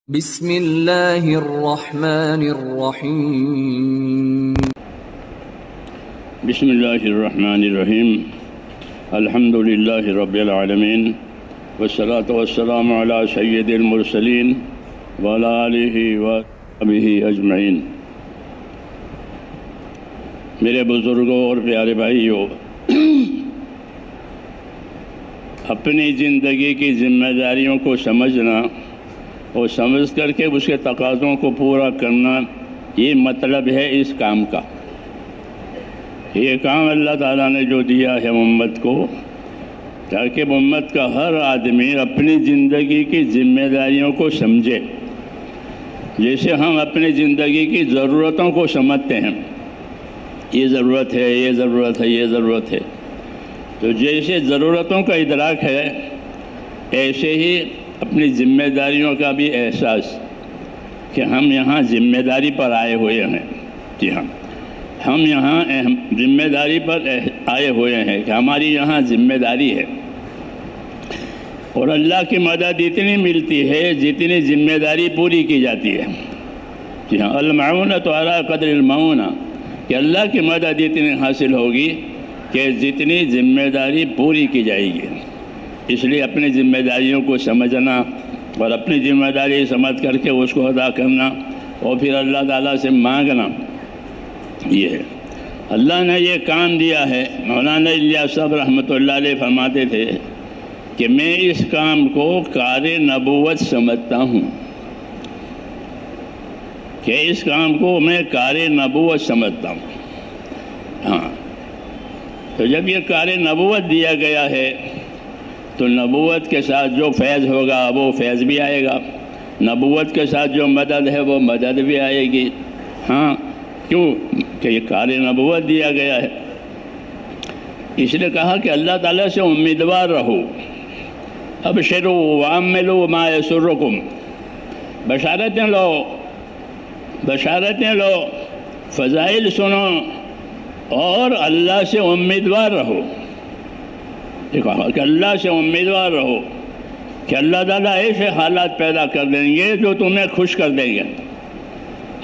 بسم اللہ الرحمن الرحیم بسم اللہ الرحمن الرحیم الحمد للہ رب العالمین والصلاة والسلام علی سید المرسلین وعلی آلہ وصحبہ اجمعین۔ میرے بزرگوں اور پیارے بھائیوں، اپنی زندگی کی ذمہ داریوں کو سمجھنا اور سمجھ کر کے اس کے تقاضوں کو پورا کرنا، یہ مطلب ہے اس کام کا۔ یہ کام اللہ تعالیٰ نے جو دیا ہے امت کو، تاکہ امت کا ہر آدمی اپنی زندگی کی ذمہ داریوں کو سمجھے، جیسے ہم اپنی زندگی کی ضرورتوں کو سمجھتے ہیں۔ یہ ضرورت ہے، یہ ضرورت ہے، یہ ضرورت ہے۔ تو جیسے ضرورتوں کا ادراک ہے، ایسے ہی اپنی ذمہ داریوں کا بھی احساس کہ ہم یہاں ذمہ داری پر آئے ہوئے ہیں۔ جی ہاں، ہم یہاں ذمہ داری پر آئے ہوئے ہیں کہ ہماری یہاں ذمہ داری ہے، اور اللہ کی مدد اتنی ملتی ہے جتنی ذمہ داری پوری کی جاتی ہے۔ جی ہاں، المعونۃ علی قدر المعونہ، کہ اللہ کی مدد اتنی حاصل ہوگی کہ جتنی ذمہ داری پوری کی جائے گی۔ اس لیے اپنی ذمہ داریوں کو سمجھنا اور اپنی ذمہ داری سمجھ کر کے اس کو ادا کرنا اور پھر اللہ تعالیٰ سے مانگنا، یہ ہے۔ اللہ نے یہ کام دیا ہے۔ مولانا الیاس صاحب رحمۃ اللہ علیہ فرماتے تھے کہ میں اس کام کو کار نبوت سمجھتا ہوں، کہ اس کام کو میں کار نبوت سمجھتا ہوں۔ ہاں، تو جب یہ کار نبوت دیا گیا ہے تو نبوت کے ساتھ جو فیض ہوگا وہ فیض بھی آئے گا، نبوت کے ساتھ جو مدد ہے وہ مدد بھی آئے گی۔ ہاں، کیوں کہ یہ کار نبوت دیا گیا ہے۔ اس لیے کہا کہ اللہ تعالیٰ سے امیدوار رہو، ابشروا وعملوا ما یسرکم، بشارتیں لو، بشارتیں لو، فضائل سنو اور اللہ سے امیدوار رہو۔ کہ اللہ سے امیدوار رہو کہ اللہ تعالیٰ ایسے حالات پیدا کر دیں گے جو تمہیں خوش کر دیں گے۔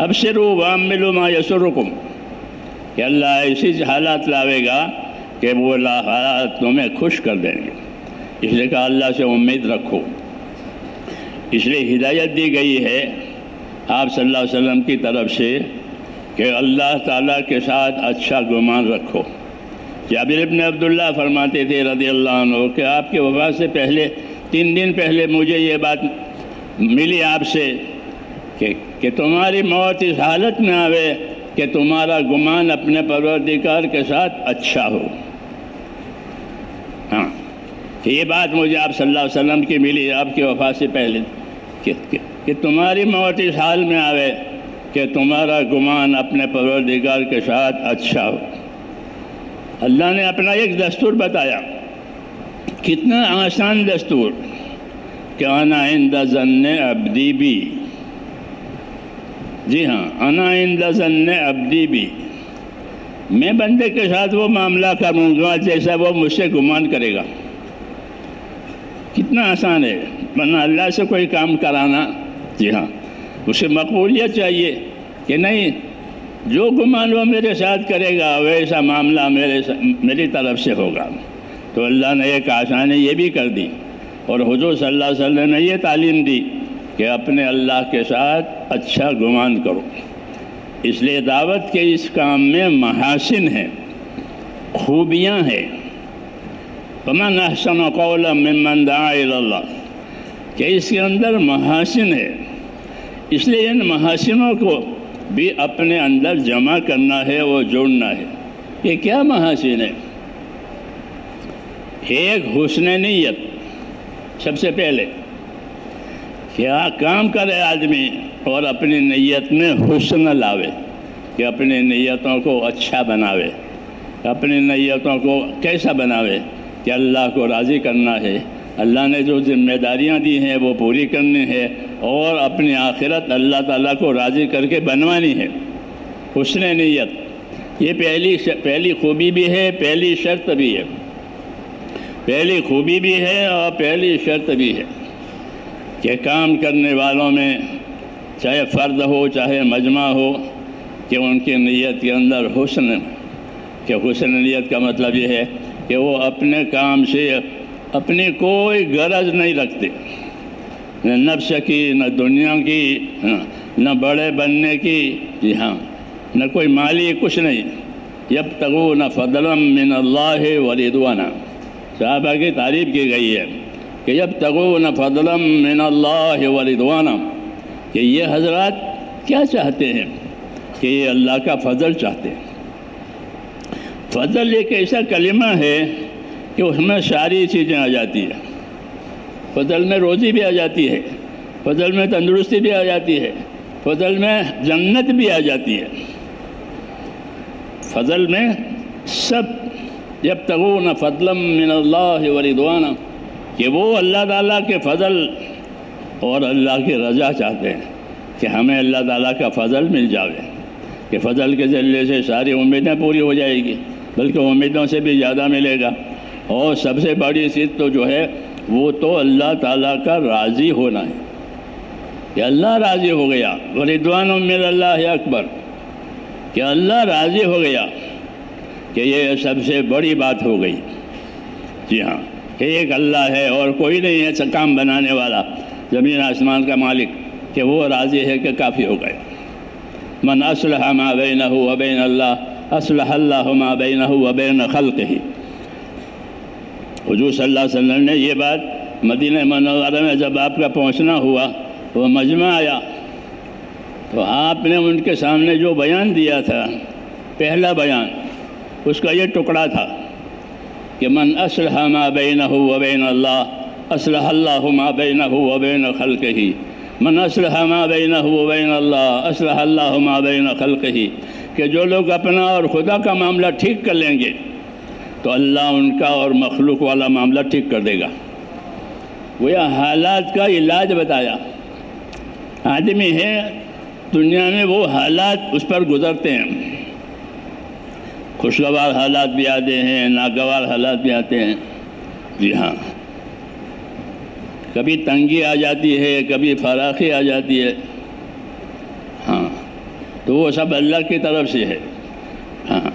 ابشروا وعملوا ما یسرکم، کہ اللہ ایسی حالات لاوے گا کہ وہ حالات تمہیں خوش کر دیں گے۔ اس لیے کہ اللہ سے امید رکھو۔ اس لیے ہدایت دی گئی ہے آپ صلی اللہ علیہ وسلم کی طرف سے کہ اللہ تعالیٰ کے ساتھ اچھا گمان رکھو۔ جابر ابن عبداللہ فرماتے تھے رضی اللہ عنہ کہ آپ کے وفات سے پہلے 3 دن پہلے مجھے یہ بات ملی آپ سے کہ تمہاری موت اس حالت میں آوے کہ تمہارا گمان اپنے پروردگار کے ساتھ اچھا ہو۔ ہاں، کہ یہ بات مجھے آپ صلی اللہ علیہ وسلم کی ملی آپ کی وفات سے پہلے کہ تمہاری موت اس حال میں آوے کہ تمہارا گمان اپنے پروردگار کے ساتھ اچھا ہو۔ اللہ نے اپنا ایک دستور بتایا، کتنا آسان دستور، کہ انا عند ظن عبدی بی۔ جی ہاں، انا عند ظن عبدی بی، میں بندے کے ساتھ وہ معاملہ کروں گا جیسا وہ مجھ سے گمان کرے گا۔ کتنا آسان ہے، ورنہ اللہ سے کوئی کام کرانا، جی ہاں، اسے مقبولیت چاہیے کہ نہیں، جو گمان وہ میرے ساتھ کرے گا ویسا معاملہ میری طرف سے ہوگا۔ تو اللہ نے ایک آسانی یہ بھی کر دی، اور حضور صلی اللہ علیہ وسلم نے یہ تعلیم دی کہ اپنے اللہ کے ساتھ اچھا گمان کرو۔ اس لیے دعوت کے اس کام میں محاسن ہیں، خوبیاں ہیں۔ فمن احسن قولا ممن دعا الی اللہ، کہ اس کے اندر محاسن ہے۔ اس لیے ان محاسنوں کو بھی اپنے اندر جمع کرنا ہے، وہ جوڑنا ہے۔ یہ کیا محاسن ہے؟ ایک حسن نیت، سب سے پہلے کیا کام کرے آدمی اور اپنی نیت میں حسن لاوے، کہ اپنی نیتوں کو اچھا بناوے۔ اپنی نیتوں کو کیسا بناوے؟ کہ اللہ کو راضی کرنا ہے، اللہ نے جو ذمہ داریاں دی ہیں وہ پوری کرنی ہے، اور اپنی آخرت اللہ تعالیٰ کو راضی کر کے بنوانی ہے۔ حسن نیت، یہ پہلی خوبی بھی ہے، پہلی شرط بھی ہے۔ پہلی خوبی بھی ہے اور پہلی شرط بھی ہے کہ کہ کام کرنے والوں میں چاہے فرد ہو چاہے مجمع ہو کہ ان کی نیت کے اندر حسن، کہ حسن نیت کا مطلب یہ ہے کہ وہ اپنے کام سے اپنی کوئی غرض نہیں رکھتے، نہ نفس کی، نہ دنیا کی، نہ بڑے بننے کی، جی ہاں، نہ کوئی مالی، کچھ نہیں۔ یبتغون فضلا من اللہ ورضوانا، صحابہ کی تعریف کی گئی ہے کہ یبتغون فضلا من اللہ ورضوانا، کہ یہ حضرات کیا چاہتے ہیں کہ یہ اللہ کا فضل چاہتے ہیں۔ فضل ایک ایسا کلمہ ہے کہ اس میں ساری چیزیں آ جاتی ہیں۔ فضل میں روزی بھی آ جاتی ہے، فضل میں تندرستی بھی آ جاتی ہے، فضل میں جنت بھی آ جاتی ہے، فضل میں سب۔ یبتغون فضلا من اللہ ورضوانا، کہ وہ اللہ تعالیٰ کے فضل اور اللہ کی رضا چاہتے ہیں کہ ہمیں اللہ تعالیٰ کا فضل مل جاوے، کہ فضل کے ذریعے سے ساری امیدیں پوری ہو جائے گی، بلکہ امیدوں سے بھی زیادہ ملے گا۔ اور سب سے بڑی چیز تو جو ہے وہ تو اللہ تعالیٰ کا راضی ہونا ہے، کہ اللہ راضی ہو گیا۔ ورضوان من اللہ اکبر، کہ اللہ راضی ہو گیا، کہ یہ سب سے بڑی بات ہو گئی۔ جی ہاں، کہ ایک اللہ ہے اور کوئی نہیں ہے کام بنانے والا، زمین آسمان کا مالک، کہ وہ راضی ہے کہ کافی ہو گئے۔ من اصلح ما بینہ وبین اللہ اصلح اللہ ما بینہ وبین خلقہ۔ حضور صلی اللہ علیہ وسلم نے یہ بات مدینہ منورہ میں جب آپ کا پہنچنا ہوا، وہ مجمع آیا، تو آپ نے ان کے سامنے جو بیان دیا تھا، پہلا بیان اس کا یہ ٹکڑا تھا کہ من اصلح ما بینہ وبین اللہ اصلح اللہ ما بینہ وبین خلقہ، من اصلح ما بینہ وبین اللہ اصلح اللہ ما بین خلقہ، کہ جو لوگ اپنا اور خدا کا معاملہ ٹھیک کر لیں گے تو اللہ ان کا اور مخلوق والا معاملہ ٹھیک کر دے گا۔ وہ حالات کا علاج بتایا۔ آدمی ہے دنیا میں، وہ حالات اس پر گزرتے ہیں، خوشگوار حالات بھی آتے ہیں، ناگوار حالات بھی آتے ہیں۔ جی ہاں، کبھی تنگی آ جاتی ہے، کبھی فراخی آ جاتی ہے، ہاں، تو وہ سب اللہ کی طرف سے ہے۔ ہاں،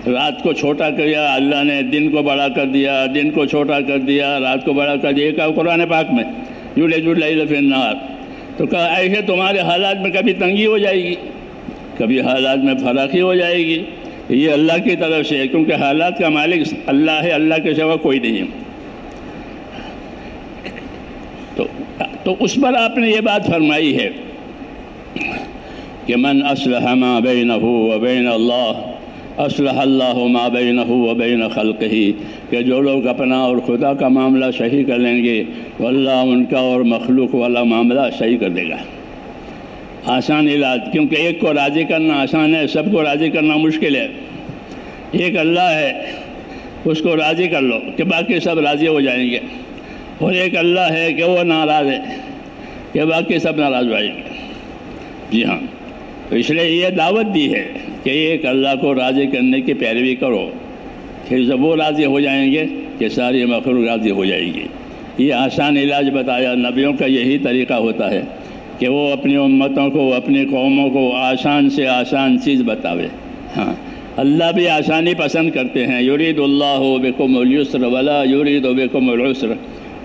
رات کو چھوٹا کیا اللہ نے، دن کو بڑا کر دیا، دن کو چھوٹا کر دیا، رات کو بڑا کر دیا، کہا قرآن پاک میں یولج اللیل فی النہار۔ تو کہا ایسے تمہارے حالات میں کبھی تنگی ہو جائے گی، کبھی حالات میں فراخی ہو جائے گی، یہ اللہ کی طرف سے ہے، کیونکہ حالات کا مالک اللہ ہے، اللہ کے سوا کوئی نہیں ہے۔ تو اس پر آپ نے یہ بات فرمائی ہے کہ من اصلح ما بینہ وبین اللہ اصلح اللہ ما بینہ وبین خلقہ، کہ جو لوگ اپنا اور خدا کا معاملہ صحیح کر لیں گے تو اللہ ان کا اور مخلوق والا معاملہ صحیح کر دے گا۔ آسان علاج، کیونکہ ایک کو راضی کرنا آسان ہے، سب کو راضی کرنا مشکل ہے۔ ایک اللہ ہے، اس کو راضی کر لو کہ باقی سب راضی ہو جائیں گے، اور ایک اللہ ہے کہ وہ ناراض ہے کہ باقی سب ناراض ہو جائیں گے۔ جی ہاں، تو اس لیے یہ دعوت دی ہے کہ ایک اللہ کو راضی کرنے کی پیروی کرو، پھر جب وہ راضی ہو جائیں گے کہ ساری مخلوق راضی ہو جائے گی۔ یہ آسان علاج بتایا، نبیوں کا یہی طریقہ ہوتا ہے کہ وہ اپنی امتوں کو، اپنی قوموں کو آسان سے آسان چیز بتاوے۔ ہاں، اللہ بھی آسانی پسند کرتے ہیں، یرید اللہ بکم اليسر ولا یرید بکم العسر،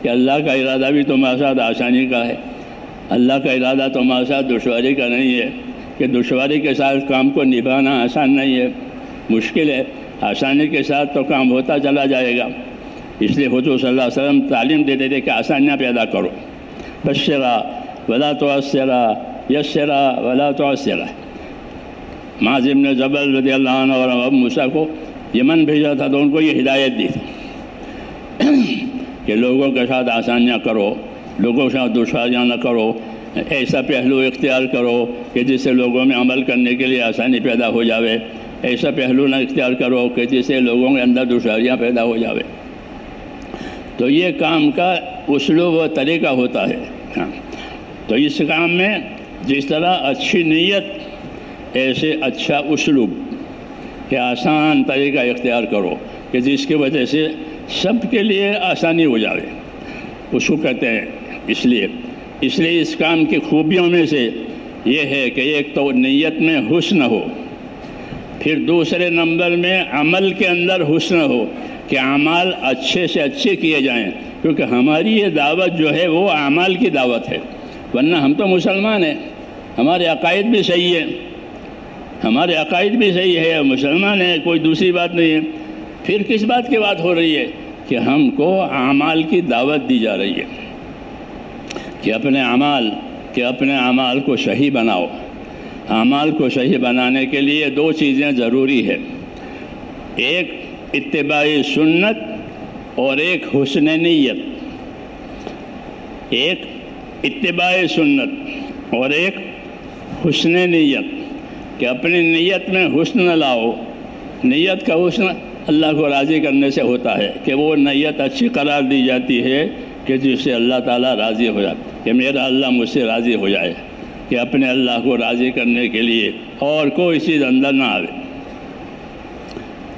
کہ اللہ کا ارادہ بھی تمہارے ساتھ آسانی کا ہے، اللہ کا ارادہ تمہارے ساتھ دشواری کا نہیں ہے، کہ دشواری کے ساتھ کام کو نبھانا آسان نہیں ہے، مشکل ہے، آسانی کے ساتھ تو کام ہوتا چلا جائے گا۔ اس لیے حضور صلی اللہ علیہ وسلم تعلیم دیتے تھے کہ آسانیاں پیدا کرو، بشرا ولا تعسرا یسرا ولا تعسرا۔ معاذ بن جبل رضی اللہ عنہ اور ابو موسیٰ کو یمن بھیجا تھا تو ان کو یہ ہدایت دی تھی کہ لوگوں کے ساتھ آسانیاں کرو، لوگوں کے ساتھ دشواریاں نہ کرو، ایسا پہلو اختیار کرو کہ جس سے لوگوں میں عمل کرنے کے لیے آسانی پیدا ہو جاوے، ایسا پہلو نہ اختیار کرو کہ جس سے لوگوں کے اندر دشواریاں پیدا ہو جاوے۔ تو یہ کام کا اسلوب و طریقہ ہوتا ہے۔ ہاں، تو اس کام میں جس طرح اچھی نیت، ایسے اچھا اسلوب، کہ آسان طریقہ اختیار کرو کہ جس کی وجہ سے سب کے لیے آسانی ہو جاوے، اس کو کہتے ہیں۔ اس لیے اس لیے اس کام کی خوبیوں میں سے یہ ہے کہ ایک تو نیت میں حسن ہو، پھر دوسرے نمبر میں عمل کے اندر حسن ہو کہ اعمال اچھے سے اچھے کیے جائیں، کیونکہ ہماری یہ دعوت جو ہے وہ اعمال کی دعوت ہے، ورنہ ہم تو مسلمان ہیں، ہمارے عقائد بھی صحیح ہے، ہمارے عقائد بھی صحیح ہے، مسلمان ہیں، کوئی دوسری بات نہیں ہے، پھر کس بات کی بات ہو رہی ہے کہ ہم کو اعمال کی دعوت دی جا رہی ہے کہ اپنے اعمال کو صحیح بناؤ۔ اعمال کو صحیح بنانے کے لیے دو چیزیں ضروری ہے، ایک اتباع سنت اور ایک حسن نیت۔ ایک اتباع سنت اور ایک حسن نیت، کہ اپنی نیت میں حسن لاؤ۔ نیت کا حسن اللہ کو راضی کرنے سے ہوتا ہے کہ وہ نیت اچھی قرار دی جاتی ہے کہ جس سے اللہ تعالیٰ راضی ہو جائے، کہ میرا اللہ مجھ سے راضی ہو جائے، کہ اپنے اللہ کو راضی کرنے کے لیے اور کوئی چیز اندر نہ آوے،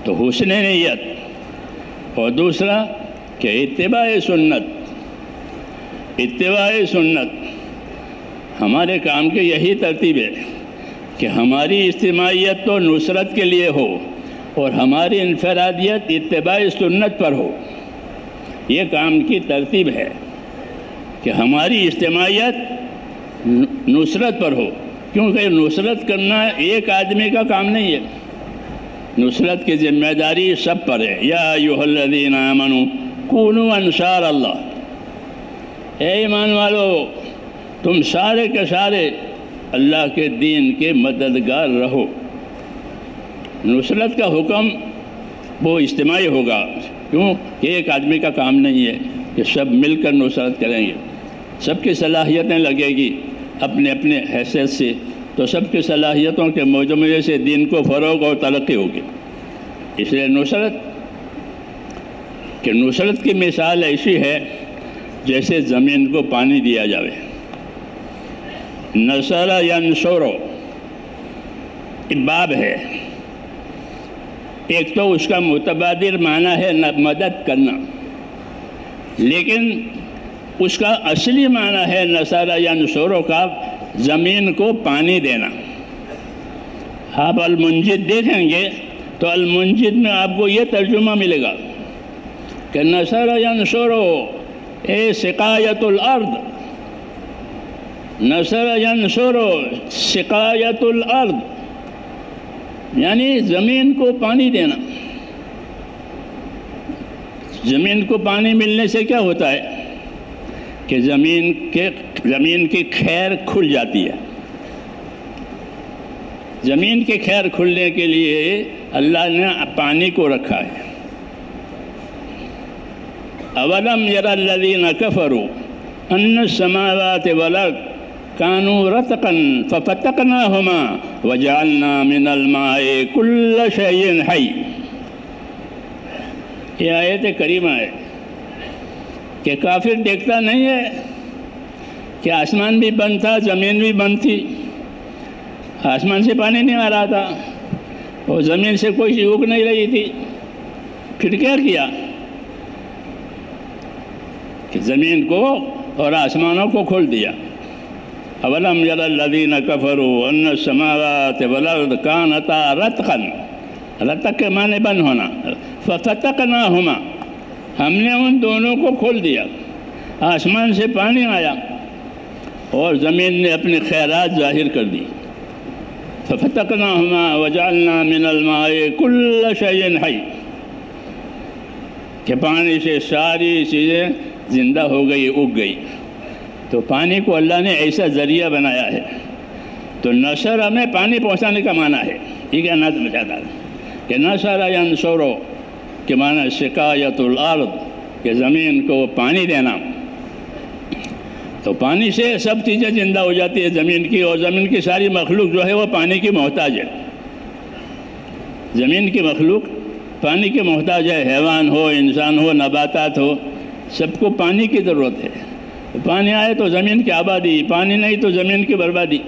تو حسن نیت۔ اور دوسرا کہ اتباع سنت ہمارے کام کی یہی ترتیب ہے کہ ہماری اجتماعیت تو نصرت کے لیے ہو اور ہماری انفرادیت اتباع سنت پر ہو۔ یہ کام کی ترتیب ہے کہ ہماری اجتماعیت نصرت پر ہو، کیونکہ نصرت کرنا ایک آدمی کا کام نہیں ہے، نصرت کی ذمہ داری سب پر ہے۔ یا ایھا الذین آمنوا کونوا انصار اللہ، اے ایمان والو تم سارے کے سارے اللہ کے دین کے مددگار رہو۔ نصرت کا حکم وہ اجتماعی ہوگا، کیوں کہ ایک آدمی کا کام نہیں ہے کہ سب مل کر نصرت کریں گے، سب کی صلاحیتیں لگے گی اپنے اپنے حیثیت سے، تو سب کی صلاحیتوں کے مجموعے سے دین کو فروغ اور ترقی ہوگی۔ اس لیے نصرت کی مثال ایسی ہے جیسے زمین کو پانی دیا جاوے۔ نصر ینصر باب ہے، ایک تو اس کا متبادر معنی ہے مدد کرنا، لیکن اس کا اصلی معنی ہے نصر ینصر کا زمین کو پانی دینا۔ آپ المنجد دیکھیں گے تو المنجد میں آپ کو یہ ترجمہ ملے گا کہ نصر ینصر اے سقایت الارض، نصر ینصر سقایت الارض، یعنی زمین کو پانی دینا۔ زمین کو پانی ملنے سے کیا ہوتا ہے کہ زمین کی خیر کھل جاتی ہے۔ زمین کی خیر کھلنے کے لیے اللہ نے پانی کو رکھا ہے۔ اولم یر الذین کفروا ان السماوات والارض كانوا رتقا ففتقناهما وجعلنا من الماء كل شيء حي۔ یہ آیت کریمہ ہے کہ کافر دیکھتا نہیں ہے کہ آسمان بھی بند تھا، زمین بھی بند تھی، آسمان سے پانی نہیں آ رہا تھا اور زمین سے کوئی چیز اگ نہیں رہی تھی، پھر کیا کیا کہ زمین کو اور آسمانوں کو کھول دیا۔ اولم یر الذین کفروا ان السماوات والارض کانتا رتقا، رتق کے معنی بند ہونا، ففتقناہما، ہم نے ان دونوں کو کھول دیا، آسمان سے پانی آیا اور زمین نے اپنی خیرات ظاہر کر دی۔ ففتقناہما وجعلنا من الماء كل شيء حي، کہ پانی سے ساری چیزیں زندہ ہو گئی، اگ گئی۔ تو پانی کو اللہ نے ایسا ذریعہ بنایا ہے۔ تو نصر ہمیں پانی پہنچانے کا معنی ہے، یہ کیا نظم چاہتا ہے کہ نصر ینصر کے معنی سقایت الارض، کہ زمین کو پانی دینا۔ تو پانی سے سب چیزیں زندہ ہو جاتی ہے زمین کی، اور زمین کی ساری مخلوق جو ہے وہ پانی کی محتاج ہے۔ زمین کی مخلوق پانی کی محتاج ہے، حیوان ہو، انسان ہو، نباتات ہو، سب کو پانی کی ضرورت ہے۔ پانی آئے تو زمین کی آبادی، پانی نہیں تو زمین کی بربادی۔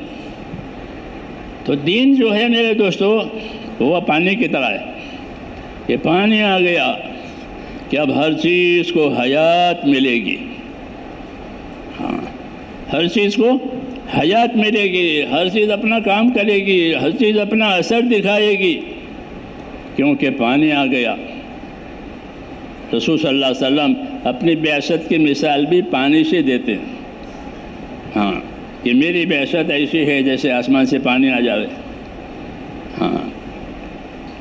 تو دین جو ہے میرے دوستو وہ پانی کی طرح ہے کہ پانی آ گیا کہ اب ہر چیز کو حیات ملے گی۔ ہاں، ہر چیز کو حیات ملے گی، ہر چیز اپنا کام کرے گی، ہر چیز اپنا اثر دکھائے گی، کیونکہ پانی آ گیا۔ رسول صلی اللہ علیہ وسلم اپنی بعثت کی مثال بھی پانی سے دیتے ہیں، ہاں، کہ میری بعثت ایسی ہے جیسے آسمان سے پانی آ جاوے، ہاں،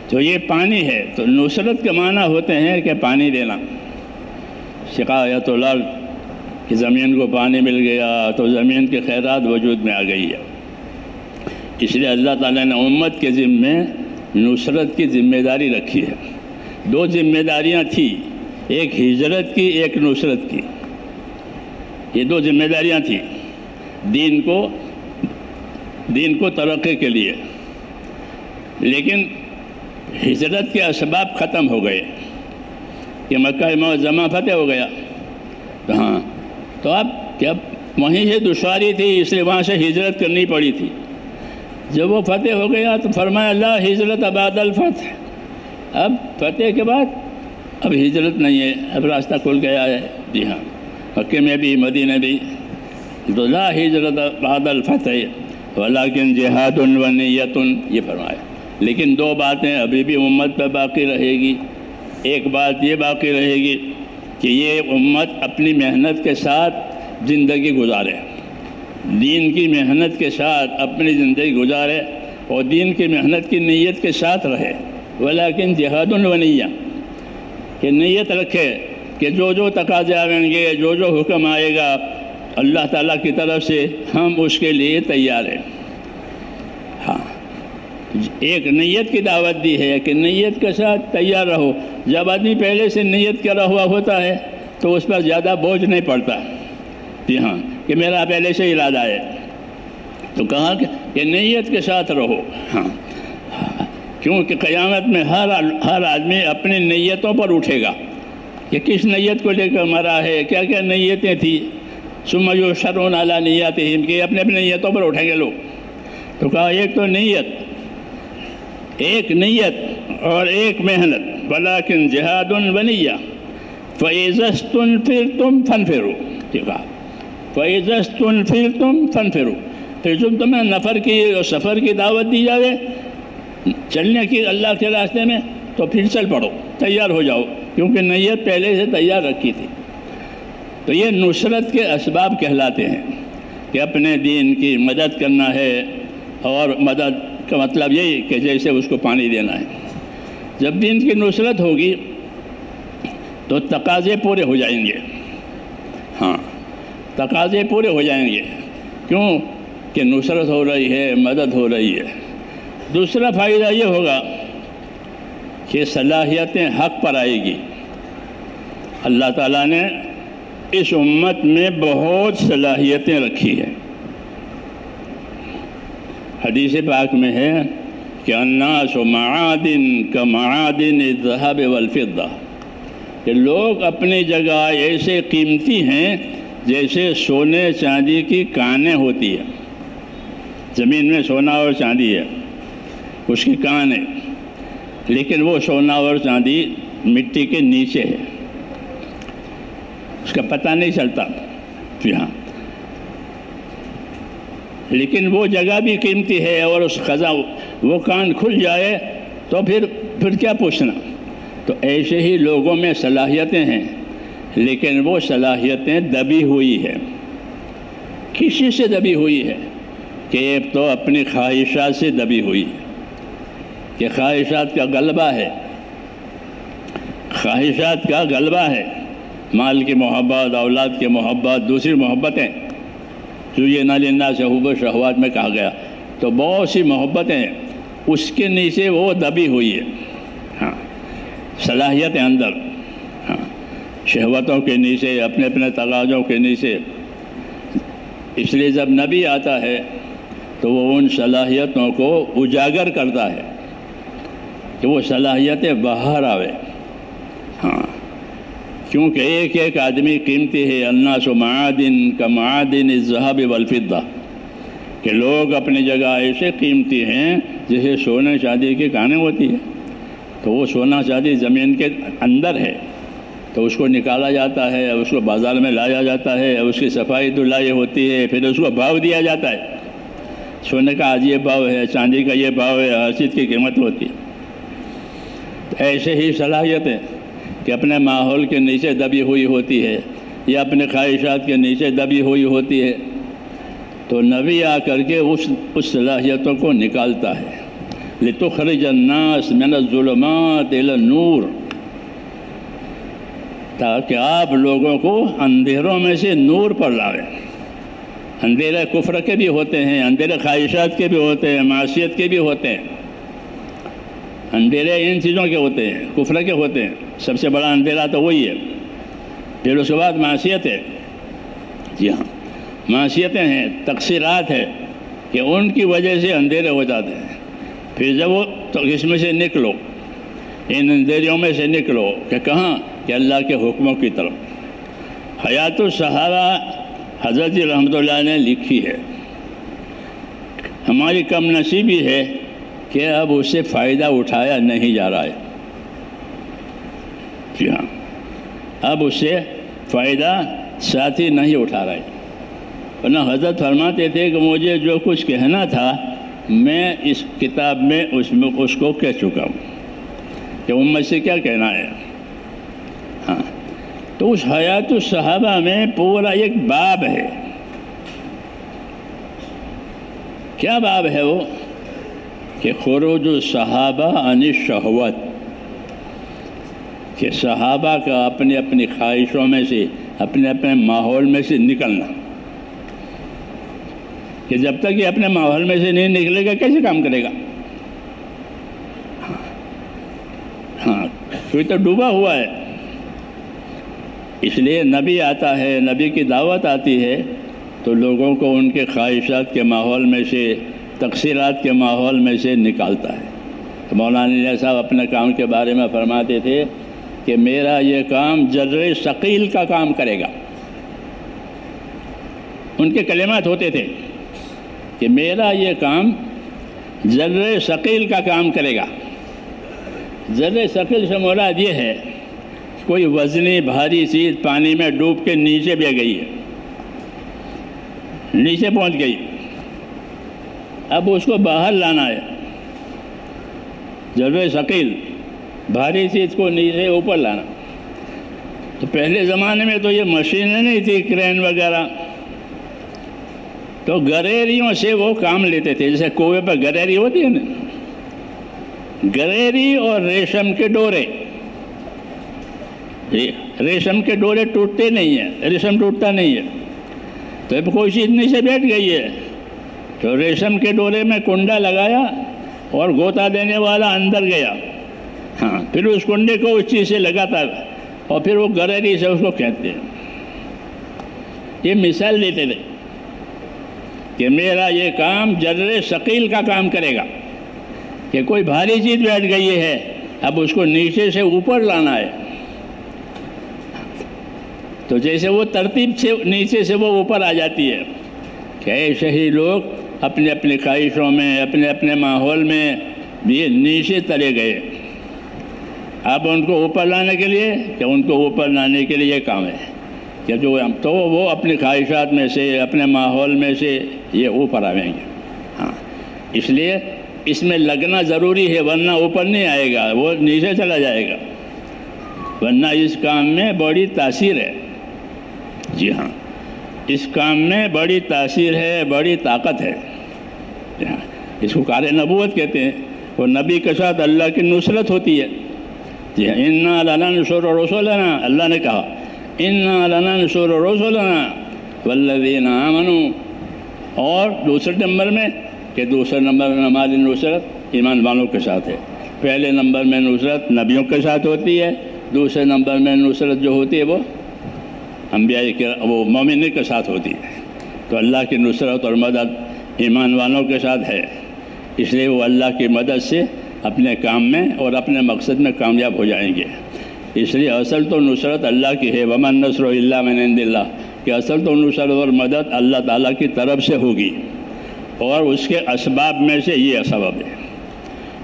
تو یہ پانی ہے۔ تو نصرت کے معنی ہوتے ہیں کہ پانی دینا، سقایۃ الارض، کہ زمین کو پانی مل گیا تو زمین کے خیرات وجود میں آ گئی ہے۔ اس لیے اللہ تعالیٰ نے امت کے ذمے نصرت کی ذمہ داری رکھی ہے۔ دو ذمہ داریاں تھیں، ایک ہجرت کی، ایک نصرت کی، یہ دو ذمہ داریاں تھیں دین کو ترقی کے لیے۔ لیکن ہجرت کے اسباب ختم ہو گئے کہ مکہ معظمہ فتح ہو گیا، ہاں، تو اب جب وہیں سے دشواری تھی اس لیے وہاں سے ہجرت کرنی پڑی تھی۔ جب وہ فتح ہو گیا تو فرمایا لا ہجرت بعد الفتح، اب فتح کے بعد اب ہجرت نہیں ہے، اب راستہ کھل گیا ہے۔ جی ہاں، مکے میں بھی مدینہ بھی، تو لا ہجرت بعد الفتح ولکن جہاد و نیت، یہ فرمایا۔ لیکن دو باتیں ابھی بھی امت پہ باقی رہے گی۔ ایک بات یہ باقی رہے گی کہ یہ امت اپنی محنت کے ساتھ زندگی گزارے، دین کی محنت کے ساتھ اپنی زندگی گزارے اور دین کی محنت کی نیت کے ساتھ رہے، ولیکن جہاد و نیہ، کہ نیت رکھے کہ جو تقاضے آئیں گے، جو حکم آئے گا اللہ تعالیٰ کی طرف سے، ہم اس کے لیے تیار ہیں۔ ہاں، ایک نیت کی دعوت دی ہے کہ نیت کے ساتھ تیار رہو۔ جب آدمی پہلے سے نیت کرا ہوا ہوتا ہے تو اس پر زیادہ بوجھ نہیں پڑتا، جی ہاں، کہ میرا پہلے سے ارادہ ہے، تو کہا کہ نیت کے ساتھ رہو۔ ہاں، کیونکہ قیامت میں ہر آدمی اپنی نیتوں پر اٹھے گا کہ کس نیت کو لے کر مرا ہے، کیا کیا نیتیں تھیں، ثم یحشرون علی نیاتہم، کہ اپنے اپنے نیتوں پر اٹھیں گے لوگ۔ تو کہا ایک تو نیت اور ایک محنت، ولیکن جہاد و نیہ، فَإِذَا اسْتُنْفِرْتُمْ فَانْفِرُوا، ٹھیک ہے، فَإِذَا اسْتُنْفِرْتُمْ فَانْفِرُوا، پھر جب تمہیں نفر کی اور سفر کی دعوت دی جائے چلنے کی اللہ کے راستے میں، تو پھر چل پڑو، تیار ہو جاؤ، کیونکہ نیت پہلے سے تیار رکھی تھی۔ تو یہ نصرت کے اسباب کہلاتے ہیں کہ اپنے دین کی مدد کرنا ہے، اور مدد کا مطلب یہی کہ جیسے اس کو پانی دینا ہے۔ جب دین کی نصرت ہوگی تو تقاضے پورے ہو جائیں گے، ہاں، تقاضے پورے ہو جائیں گے، کیوں کہ نصرت ہو رہی ہے، مدد ہو رہی ہے۔ دوسرا فائدہ یہ ہوگا کہ صلاحیتیں حق پر آئے گی۔ اللہ تعالیٰ نے اس امت میں بہت صلاحیتیں رکھی ہیں۔ حدیث پاک میں ہے کہ الناس معادن کمعادن الذهب والفضہ، کہ لوگ اپنی جگہ ایسے قیمتی ہیں جیسے سونے چاندی کی کانیں ہوتی ہیں۔ زمین میں سونا اور چاندی ہے، اس کی کان ہے، لیکن وہ سونا اور چاندی مٹی کے نیچے ہے، اس کا پتہ نہیں چلتا، جی ہاں، لیکن وہ جگہ بھی قیمتی ہے، اور اس خزاں وہ کان کھل جائے تو پھر کیا پوچھنا۔ تو ایسے ہی لوگوں میں صلاحیتیں ہیں، لیکن وہ صلاحیتیں دبی ہوئی ہے۔ کسی سے دبی ہوئی ہے کہ ایک تو اپنی خواہشات سے دبی ہوئی ہے، کہ خواہشات کا غلبہ ہے، خواہشات کا غلبہ ہے، مال کی محبت، اولاد کی محبت، دوسری محبتیں، زُیِّنَ لِلنَّاسِ حُبُّ الشَّهَوَاتِ میں کہا گیا، تو بہت سی محبتیں اس کے نیچے وہ دبی ہوئی ہے۔ ہاں، صلاحیتیں اندر، ہاں، شہوتوں کے نیچے، اپنے اپنے تقاضوں کے نیچے۔ اس لیے جب نبی آتا ہے تو وہ ان صلاحیتوں کو اجاگر کرتا ہے کہ وہ صلاحیتیں باہر آوے، ہاں، کیونکہ ایک ایک آدمی قیمتی ہے۔ الناس معادن کمعادن الذهب والفضہ، کہ لوگ اپنی جگہ ایسے قیمتی ہیں جیسے سونے چاندی کی کانیں ہوتی ہے۔ تو وہ سونا چاندی زمین کے اندر ہے، تو اس کو نکالا جاتا ہے، اس کو بازار میں لایا جاتا ہے، اس کی صفائی دھلائی ہوتی ہے، پھر اس کو بھاؤ دیا جاتا ہے۔ سونے کا آج یہ بھاؤ ہے، چاندی کا یہ بھاؤ ہے، ہر چیز کی قیمت ہوتی ہے۔ تو ایسے ہی صلاحیتیں کہ اپنے ماحول کے نیچے دبی ہوئی ہوتی ہے یا اپنے خواہشات کے نیچے دبی ہوئی ہوتی ہے، تو نبی آ کر کے اس صلاحیتوں کو نکالتا ہے۔ لِتُخْرِجَ النَّاسَ مِنَ الظُّلُمَاتِ إِلَى النُّورِ، تاکہ آپ لوگوں کو اندھیروں میں سے نور پر لاویں۔ اندھیرے کفر کے بھی ہوتے ہیں، اندھیرے خواہشات کے بھی ہوتے ہیں، معصیت کے بھی ہوتے ہیں۔ اندھیرے ان چیزوں کے ہوتے ہیں، کفر کے ہوتے ہیں، سب سے بڑا اندھیرا تو وہی ہے۔ پھر اس کے بعد معصیت ہے، جی ہاں معصیتیں ہیں، تقصیرات ہیں کہ ان کی وجہ سے اندھیرے ہو جاتے ہیں۔ پھر جب وہ تو اس میں سے نکلو، ان اندھیریوں میں سے نکلو کہ کہاں، کہ اللہ کے حکموں کی طرف۔ حیات الصحابہ حضرت رحمۃ اللہ نے لکھی ہے۔ ہماری کم نصیبی ہے کہ اب اس سے فائدہ اٹھایا نہیں جا رہا ہے، جی ہاں اب اس سے فائدہ ساتھی نہیں اٹھا رہے۔ ورنہ حضرت فرماتے تھے کہ مجھے جو کچھ کہنا تھا میں اس کتاب میں اس کو کہہ چکا ہوں کہ امت سے کیا کہنا ہے۔ ہاں تو اس حیات الصحابہ میں پورا ایک باب ہے۔ کیا باب ہے وہ؟ کہ خروج الصحابہ عن الشہوت، کہ صحابہ کا اپنی اپنی خواہشوں میں سے، اپنے اپنے ماحول میں سے نکلنا، کہ جب تک یہ اپنے ماحول میں سے نہیں نکلے گا کیسے کام کرے گا؟ ہاں کوئی تو ڈوبا ہوا ہے۔ اس لیے نبی آتا ہے، نبی کی دعوت آتی ہے تو لوگوں کو ان کے خواہشات کے ماحول میں سے، تقصیرات کے ماحول میں سے نکالتا ہے۔ مولانا صاحب اپنے کام کے بارے میں فرماتے تھے کہ میرا یہ کام جرِ ثقیل کا کام کرے گا۔ ان کے کلمات ہوتے تھے کہ میرا یہ کام جرِ ثقیل کا کام کرے گا۔ جرِ ثقیل سے مراد یہ ہے کوئی وزنی بھاری چیز پانی میں ڈوب کے نیچے بہ گئی ہے، نیچے پہنچ گئی، اب اس کو باہر لانا ہے۔ جرِ ثقیل بھاری چیز کو نیچے اوپر لانا۔ تو پہلے زمانے میں تو یہ مشینیں نہیں تھی، کرین وغیرہ، تو گریریوں سے وہ کام لیتے تھے۔ جیسے کنویں پہ گریری ہوتی ہے نا، گریری اور ریشم کے ڈورے، ریشم کے ڈورے ٹوٹتے نہیں ہیں، ریشم ٹوٹتا نہیں ہے۔ تو اب کوئی چیز نیچے بیٹھ گئی ہے تو ریشم کے ڈورے میں کنڈا لگایا اور گوتا دینے والا اندر گیا، ہاں پھر اس کنڈے کو اس چیز سے لگاتا اور پھر وہ گریری سے اس کو کھینچتے ہیں۔ یہ مثال دیتے تھے کہ میرا یہ کام جرِ ثقیل کا کام کرے گا، کہ کوئی بھاری چیز بیٹھ گئی ہے، اب اس کو نیچے سے اوپر لانا ہے۔ تو جیسے وہ ترتیب سے نیچے سے وہ اوپر آ جاتی ہے، کہ ایسے ہی لوگ اپنے اپنی خواہشوں میں، اپنے اپنے ماحول میں بھی نیچے تلے گئے۔ اب ان کو اوپر لانے کے لیے، کہ ان کو اوپر لانے کے لیے یہ کام ہے کہ جو تو وہ اپنی خواہشات میں سے، اپنے ماحول میں سے یہ اوپر آئیں گے۔ ہاں اس لیے اس میں لگنا ضروری ہے، ورنہ اوپر نہیں آئے گا، وہ نیچے چلا جائے گا۔ ورنہ اس کام میں بڑی تاثیر ہے، جی ہاں اس کام میں بڑی تاثیر ہے، بڑی طاقت ہے۔ اس کو کار نبوت کہتے ہیں، اور نبی کے ساتھ اللہ کی نصرت ہوتی ہے۔ جی ہاں اِنَّا لَنَنصُرُ رُسُلَنَا، اللہ نے کہا اِنَّا لَنَنصُرُ رُسُلَنَا وَالَّذِينَ آمَنُوا، اور دوسرے نمبر میں کہ دوسرے نمبر میں ہماری نصرت ایمان والوں کے ساتھ ہے۔ پہلے نمبر میں نصرت نبیوں کے ساتھ ہوتی ہے، دوسرے نمبر میں نصرت جو ہوتی ہے وہ انبیاء کے، وہ مومنین کے ساتھ ہوتی ہے۔ تو اللہ کی نصرت اور مدد ایمان والوں کے ساتھ ہے، اس لیے وہ اللہ کی مدد سے اپنے کام میں اور اپنے مقصد میں کامیاب ہو جائیں گے۔ اس لیے اصل تو نصرت اللہ کی ہے، وَمَا النَّصْرُ إِلَّا مِنْ عِنْدِ اللَّهِ، کہ اصل تو نصرت اور مدد اللہ تعالیٰ کی طرف سے ہوگی، اور اس کے اسباب میں سے یہ سبب ہے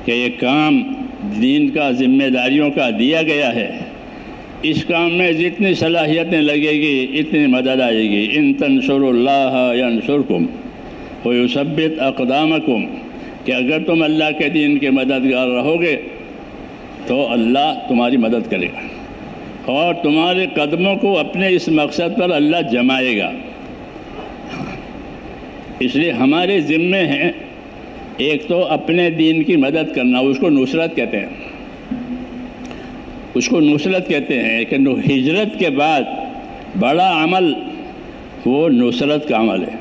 کہ یہ کام دین کا، ذمہ داریوں کا دیا گیا ہے، اس کام میں جتنی صلاحیتیں لگے گی اتنی مدد آئے گی۔ ان تنصروا اللہ ینصرکم ویثبت اقدامکم، کہ اگر تم اللہ کے دین کے مددگار رہو گے تو اللہ تمہاری مدد کرے گا اور تمہارے قدموں کو اپنے اس مقصد پر اللہ جمائے گا۔ اس لیے ہمارے ذمے ہیں ایک تو اپنے دین کی مدد کرنا، اس کو نصرت کہتے ہیں، اس کو نصرت کہتے ہیں کہ ہجرت کے بعد بڑا عمل وہ نصرت کا عمل ہے۔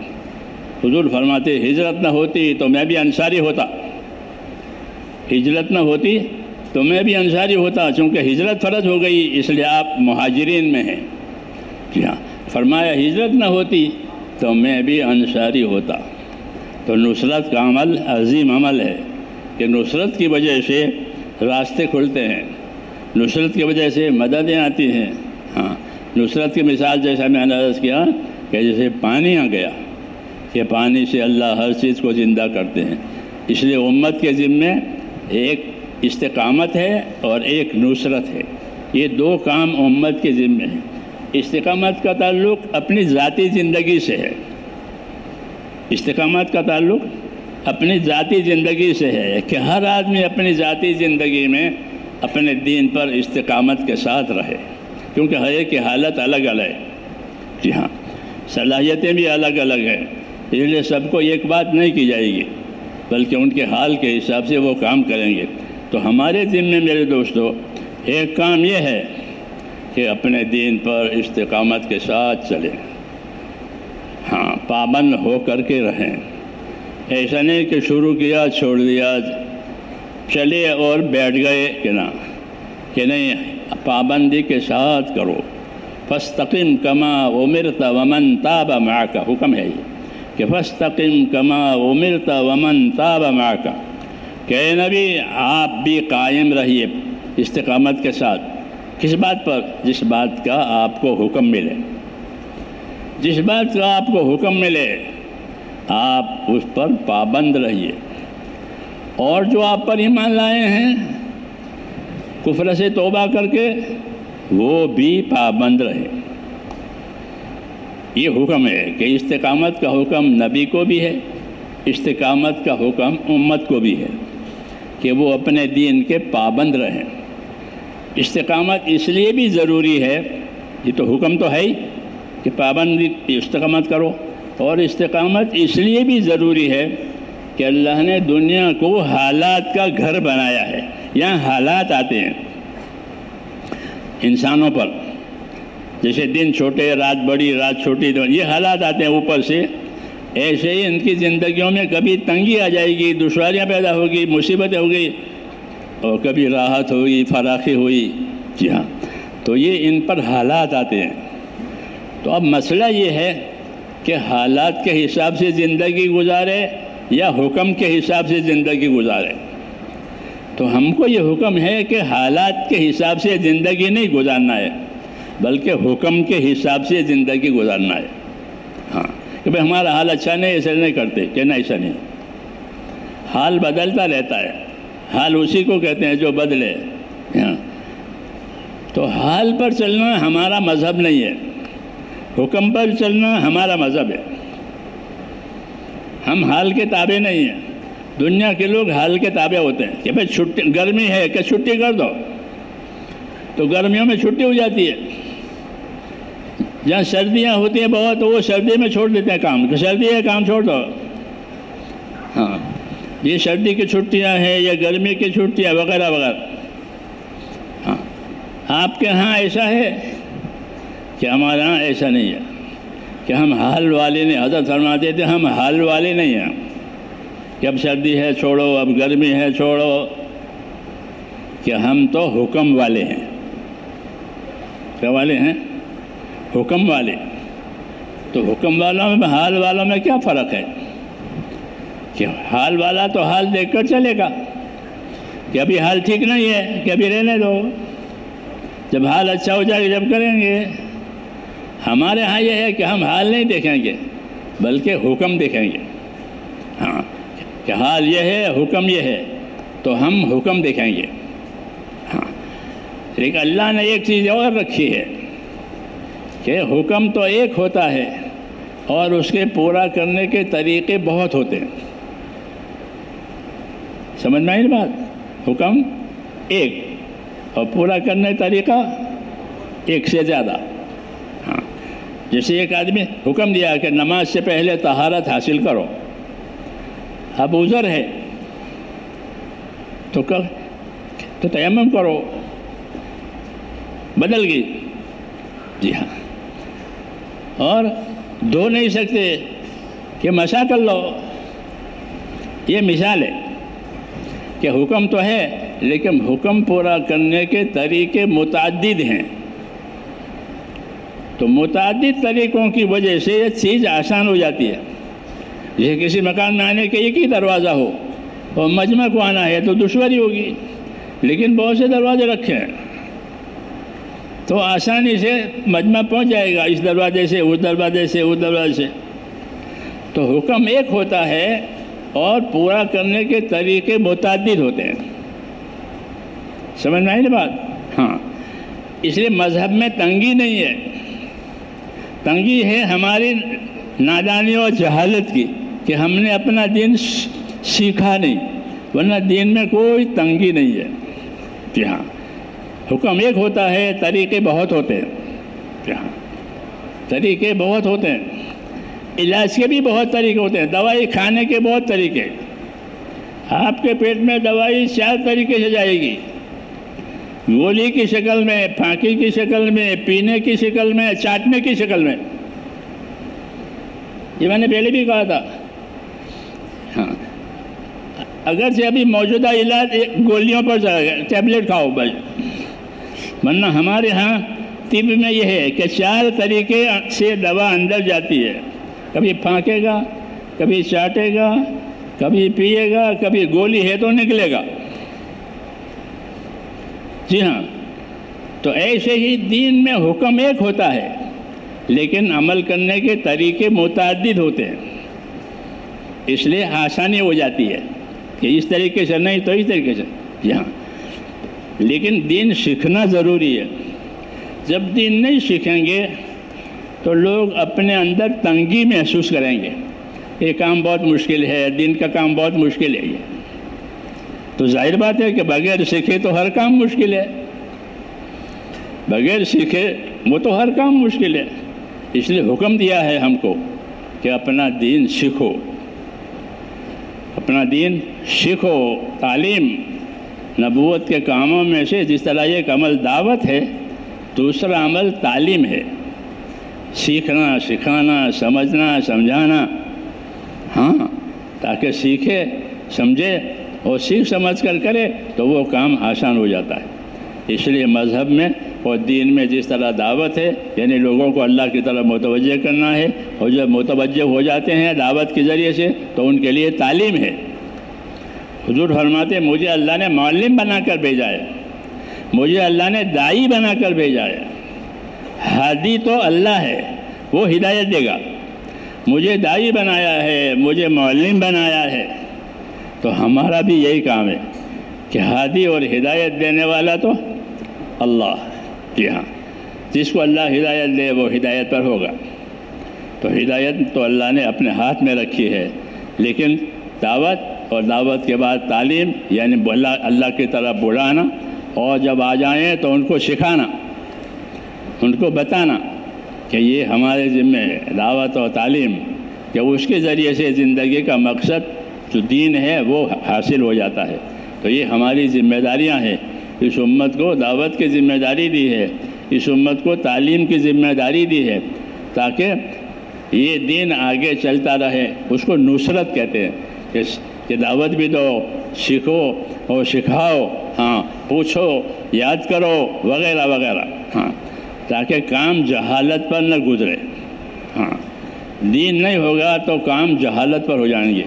حضور فرماتے ہجرت نہ ہوتی تو میں بھی انصاری ہوتا، ہجرت نہ ہوتی تو میں بھی انصاری ہوتا، چونکہ ہجرت فرض ہو گئی اس لیے آپ مہاجرین میں ہیں۔ جی ہاں، فرمایا ہجرت نہ ہوتی تو میں بھی انصاری ہوتا۔ تو نصرت کا عمل عظیم عمل ہے کہ نصرت کی وجہ سے راستے کھلتے ہیں، نصرت کی وجہ سے مددیں آتی ہیں۔ ہاں، نصرت کی مثال جیسا میں نے عرض کیا کہ جیسے پانی آ گیا، کہ پانی سے اللہ ہر چیز کو زندہ کرتے ہیں۔ اس لیے امت کے ذمے ایک استقامت ہے اور ایک نصرت ہے، یہ دو کام امت کے ذمے ہیں۔ استقامت کا تعلق اپنی ذاتی زندگی سے ہے، استقامت کا تعلق اپنی ذاتی زندگی سے ہے کہ ہر آدمی اپنی ذاتی زندگی میں اپنے دین پر استقامت کے ساتھ رہے، کیونکہ ہر ایک کی حالت الگ الگ ہے۔ جی ہاں، صلاحیتیں بھی الگ الگ ہیں، اس لیے سب کو ایک بات نہیں کی جائے گی بلکہ ان کے حال کے حساب سے وہ کام کریں گے۔ تو ہمارے ذمے میرے دوستو ایک کام یہ ہے کہ اپنے دین پر استقامت کے ساتھ چلیں، ہاں، پابند ہو کر کے رہیں۔ ایسا نہیں کہ شروع کیا چھوڑ دیا، چلے اور بیٹھ گئے کہ نہیں، پابندی کے ساتھ کرو۔ فاستقم کما امرت ومن تاب معک، حکم ہے یہ کہ فاستقم کما امرت ومن تاب معک، کہ اے نبی آپ بھی قائم رہیے استقامت کے ساتھ۔ کس بات پر؟ جس بات کا آپ کو حکم ملے، جس بات کا آپ کو حکم ملے آپ اس پر پابند رہیے، اور جو آپ پر ایمان لائے ہیں کفر سے توبہ کر کے وہ بھی پابند رہے۔ یہ حکم ہے کہ استقامت کا حکم نبی کو بھی ہے، استقامت کا حکم امت کو بھی ہے کہ وہ اپنے دین کے پابند رہیں۔ استقامت اس لیے بھی ضروری ہے، یہ تو حکم تو ہے ہی کہ پابندی استقامت کرو، اور استقامت اس لیے بھی ضروری ہے کہ اللہ نے دنیا کو حالات کا گھر بنایا ہے۔ یہاں حالات آتے ہیں انسانوں پر، جیسے دن چھوٹے رات بڑی رات چھوٹی، یہ حالات آتے ہیں اوپر سے۔ ایسے ہی ان کی زندگیوں میں کبھی تنگی آ جائے گی، دشواریاں پیدا ہوگی، مصیبتیں ہوگی، اور کبھی راحت ہوئی، فراخی ہوئی۔ جی ہاں، تو یہ ان پر حالات آتے ہیں۔ تو اب مسئلہ یہ ہے کہ حالات کے حساب سے زندگی گزارے یا حکم کے حساب سے زندگی گزارے۔ تو ہم کو یہ حکم ہے کہ حالات کے حساب سے زندگی نہیں گزارنا ہے بلکہ حکم کے حساب سے زندگی گزارنا ہے۔ ہاں، کہ بھئی ہمارا حال اچھا نہیں، ایسا نہیں کرتے، کہنا ایسا نہیں، حال بدلتا رہتا ہے، حال اسی کو کہتے ہیں جو بدلے۔ ہاں، تو حال پر چلنا ہمارا مذہب نہیں ہے، حکم پر چلنا ہمارا مذہب ہے۔ ہم حال کے تابع نہیں ہیں۔ دنیا کے لوگ حال کے تابع ہوتے ہیں کہ بھئی چھٹی گرمی ہے کہ چھٹی کر دو، تو گرمیوں میں چھٹی ہو جاتی ہے۔ جہاں سردیاں ہوتی ہیں بہت تو وہ سردی میں چھوڑ دیتے ہیں کام، کہ سردی ہے کام چھوڑ دو۔ ہاں، یہ سردی کی چھٹیاں ہیں یا گرمی کی چھٹیاں وغیرہ وغیرہ۔ ہاں، آپ کے ہاں ایسا ہے کہ ہمارے ہاں ایسا نہیں ہے کہ ہم حال والے نہیں۔ حضرت فرماتے تھے ہم حال والے نہیں ہیں کہ اب سردی ہے چھوڑو، اب گرمی ہے چھوڑو، کہ ہم تو حکم والے ہیں۔ کیا والے ہیں؟ حکم والے۔ تو حکم والوں میں حال والوں میں کیا فرق ہے؟ کہ حال والا تو حال دیکھ کر چلے گا کہ ابھی حال ٹھیک نہیں ہے، کہ ابھی رہنے دو، جب حال اچھا ہو جائے گا جب کریں گے۔ ہمارے ہاں یہ ہے کہ ہم حال نہیں دیکھیں گے بلکہ حکم دیکھیں گے۔ ہاں، کہ حال یہ ہے حکم یہ ہے تو ہم حکم دیکھیں گے۔ ہاں، لیکن اللہ نے ایک چیز اور رکھی ہے کہ حکم تو ایک ہوتا ہے اور اس کے پورا کرنے کے طریقے بہت ہوتے ہیں. سمجھ میں آئی بات؟ حکم ایک اور پورا کرنے کا طریقہ ایک سے زیادہ. ہاں، جیسے ایک آدمی حکم دیا کہ نماز سے پہلے طہارت حاصل کرو، اب عذر ہے تو تیمم کرو، بدل گئی. جی ہاں، اور دھو نہیں سکتے کہ مسح کر لو. یہ مثال ہے کہ حکم تو ہے لیکن حکم پورا کرنے کے طریقے متعدد ہیں. تو متعدد طریقوں کی وجہ سے یہ چیز آسان ہو جاتی ہے. جیسے کسی مکان میں آنے کے ایک ہی دروازہ ہو اور مجمع کو آنا ہے تو دشواری ہوگی، لیکن بہت سے دروازے رکھے ہیں تو آسانی سے مجمع پہنچ جائے گا، اس دروازے سے اس دروازے سے اس دروازے سے. تو حکم ایک ہوتا ہے اور پورا کرنے کے طریقے متعدد ہوتے ہیں. سمجھ میں آئی نا بات؟ ہاں، اس لیے مذہب میں تنگی نہیں ہے. تنگی ہے ہماری نادانی اور جہالت کی کہ ہم نے اپنا دین سیکھا نہیں، ورنہ دین میں کوئی تنگی نہیں ہے. جی ہاں، حکم ایک ہوتا ہے، طریقے بہت ہوتے ہیں. جی ہاں، طریقے بہت ہوتے ہیں. علاج کے بھی بہت طریقے ہوتے ہیں، دوائی کھانے کے بہت طریقے. آپ کے پیٹ میں دوائی 4 طریقے سے جائے گی، گولی کی شکل میں، پھانکی کی شکل میں، پینے کی شکل میں، چاٹنے کی شکل میں. یہ میں نے پہلے بھی کہا تھا. ہاں، اگرچہ ابھی موجودہ علاج گولیوں پر چلا گیا، ٹیبلٹ کھاؤ بھائی، ورنہ ہمارے ہاں طب میں یہ ہے کہ 4 طریقے سے دوا اندر جاتی ہے. کبھی پھانکے گا، کبھی چاٹے گا، کبھی پیے گا، کبھی گولی ہے تو نکلے گا. جی ہاں، تو ایسے ہی دین میں حکم ایک ہوتا ہے لیکن عمل کرنے کے طریقے متعدد ہوتے ہیں. اس لیے آسانی ہو جاتی ہے کہ اس طریقے سے نہیں تو اس طریقے سے. جی ہاں، لیکن دین سیکھنا ضروری ہے. جب دین نہیں سیکھیں گے تو لوگ اپنے اندر تنگی محسوس کریں گے. یہ کام بہت مشکل ہے، دین کا کام بہت مشکل ہے. یہ تو ظاہر بات ہے کہ بغیر سیکھے تو ہر کام مشکل ہے. بغیر سیکھے وہ تو ہر کام مشکل ہے. اس لیے حکم دیا ہے ہم کو کہ اپنا دین سیکھو، اپنا دین سیکھو. تعلیم نبوت کے کاموں میں سے جس طرح ایک عمل دعوت ہے، دوسرا عمل تعلیم ہے. سیکھنا، سکھانا، سمجھنا، سمجھانا. ہاں، تاکہ سیکھے، سمجھے اور سیکھ سمجھ کر کرے تو وہ کام آسان ہو جاتا ہے. اس لیے مذہب میں اور دین میں جس طرح دعوت ہے، یعنی لوگوں کو اللہ کی طرف متوجہ کرنا ہے، اور جب متوجہ ہو جاتے ہیں دعوت کے ذریعے سے تو ان کے لیے تعلیم ہے. حضور فرماتے ہیں مجھے اللہ نے معلم بنا کر بھیجا ہے، مجھے اللہ نے داعی بنا کر بھیجا ہے. ہادی تو اللہ ہے، وہ ہدایت دے گا. مجھے داعی بنایا ہے، مجھے معلم بنایا ہے. تو ہمارا بھی یہی کام ہے کہ ہادی اور ہدایت دینے والا تو اللہ. جی ہاں، جس کو اللہ ہدایت دے وہ ہدایت پر ہوگا. تو ہدایت تو اللہ نے اپنے ہاتھ میں رکھی ہے، لیکن دعوت اور دعوت کے بعد تعلیم، یعنی اللہ کی طرف بلانا، اور جب آ جائیں تو ان کو سکھانا، ان کو بتانا کہ یہ ہمارے ذمہ ہے دعوت اور تعلیم، کہ اس کے ذریعے سے زندگی کا مقصد جو دین ہے وہ حاصل ہو جاتا ہے. تو یہ ہماری ذمہ داریاں ہیں. اس امت کو دعوت کی ذمہ داری دی ہے، اس امت کو تعلیم کی ذمہ داری دی ہے، تاکہ یہ دین آگے چلتا رہے. اس کو نصرت کہتے ہیں کہ دعوت بھی دو، سیکھو اور سکھاؤ، ہاں پوچھو، یاد کرو وغیرہ وغیرہ. ہاں، تاکہ کام جہالت پر نہ گزرے. ہاں، دین نہیں ہوگا تو کام جہالت پر ہو جائیں گے،